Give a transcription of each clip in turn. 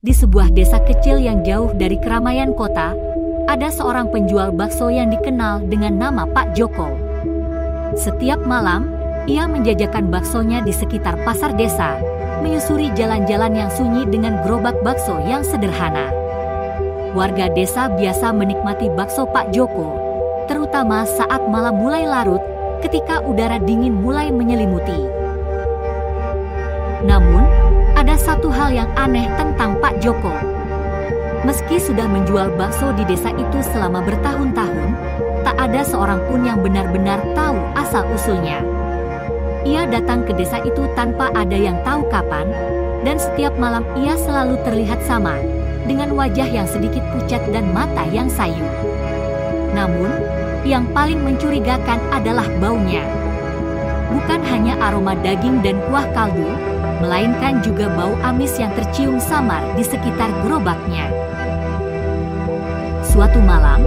di sebuah desa kecil yang jauh dari keramaian kota, ada seorang penjual bakso yang dikenal dengan nama Pak Joko. Setiap malam, ia menjajakan baksonya di sekitar pasar desa, menyusuri jalan-jalan yang sunyi dengan gerobak bakso yang sederhana. Warga desa biasa menikmati bakso Pak Joko, terutama saat malam mulai larut ketika udara dingin mulai menyelimuti. Namun, ada satu hal yang aneh tentang Pak Joko. Meski sudah menjual bakso di desa itu selama bertahun-tahun, tak ada seorang pun yang benar-benar tahu asal-usulnya. Ia datang ke desa itu tanpa ada yang tahu kapan, dan setiap malam ia selalu terlihat sama, dengan wajah yang sedikit pucat dan mata yang sayu. Namun, yang paling mencurigakan adalah baunya. Bukan hanya aroma daging dan kuah kaldu, melainkan juga bau amis yang tercium samar di sekitar gerobaknya. Suatu malam,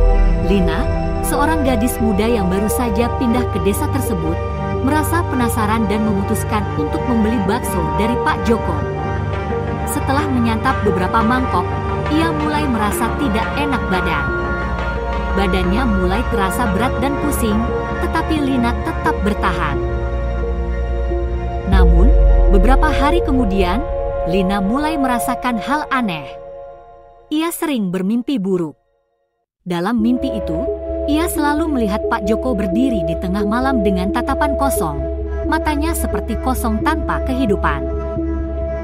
Lina, seorang gadis muda yang baru saja pindah ke desa tersebut, merasa penasaran dan memutuskan untuk membeli bakso dari Pak Joko. Setelah menyantap beberapa mangkok, ia mulai merasa tidak enak badan. Badannya mulai terasa berat dan pusing, tetapi Lina tetap bertahan. Namun, beberapa hari kemudian, Lina mulai merasakan hal aneh. Ia sering bermimpi buruk. Dalam mimpi itu, ia selalu melihat Pak Joko berdiri di tengah malam dengan tatapan kosong, matanya seperti kosong tanpa kehidupan.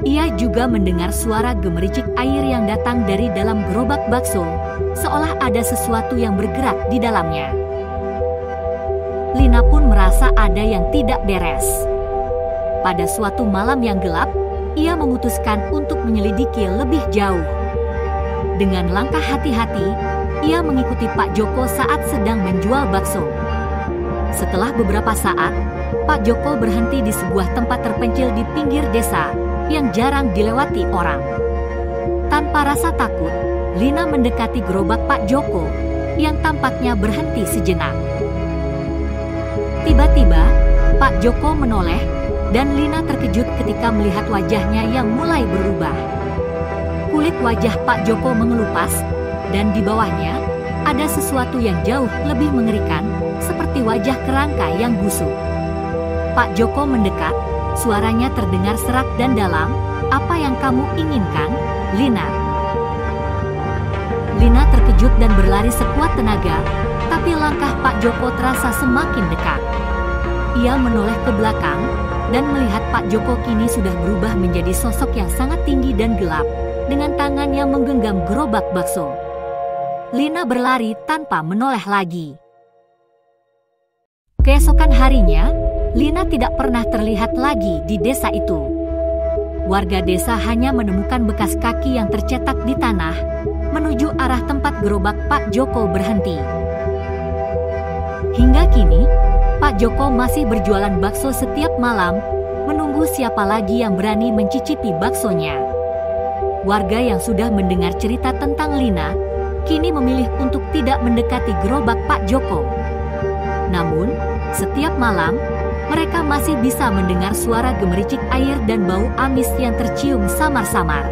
Ia juga mendengar suara gemericik air yang datang dari dalam gerobak bakso, seolah ada sesuatu yang bergerak di dalamnya. Lina pun merasa ada yang tidak beres. Pada suatu malam yang gelap, ia memutuskan untuk menyelidiki lebih jauh. Dengan langkah hati-hati, ia mengikuti Pak Joko saat sedang menjual bakso. Setelah beberapa saat, Pak Joko berhenti di sebuah tempat terpencil di pinggir desa yang jarang dilewati orang. Tanpa rasa takut, Lina mendekati gerobak Pak Joko yang tampaknya berhenti sejenak. Tiba-tiba, Pak Joko menoleh dan Lina terkejut ketika melihat wajahnya yang mulai berubah. Kulit wajah Pak Joko mengelupas, dan di bawahnya ada sesuatu yang jauh lebih mengerikan, seperti wajah kerangka yang busuk. Pak Joko mendekat, suaranya terdengar serak dan dalam. "Apa yang kamu inginkan, Lina?" Lina terkejut dan berlari sekuat tenaga, tapi langkah Pak Joko terasa semakin dekat. Ia menoleh ke belakang dan melihat Pak Joko kini sudah berubah menjadi sosok yang sangat tinggi dan gelap, dengan tangan yang menggenggam gerobak bakso. Lina berlari tanpa menoleh lagi. Keesokan harinya, Lina tidak pernah terlihat lagi di desa itu. Warga desa hanya menemukan bekas kaki yang tercetak di tanah, menuju arah tempat gerobak Pak Joko berhenti. Hingga kini, Pak Joko masih berjualan bakso setiap malam, menunggu siapa lagi yang berani mencicipi baksonya. Warga yang sudah mendengar cerita tentang Lina, kini memilih untuk tidak mendekati gerobak Pak Joko. Namun, setiap malam, mereka masih bisa mendengar suara gemericik air dan bau amis yang tercium samar-samar.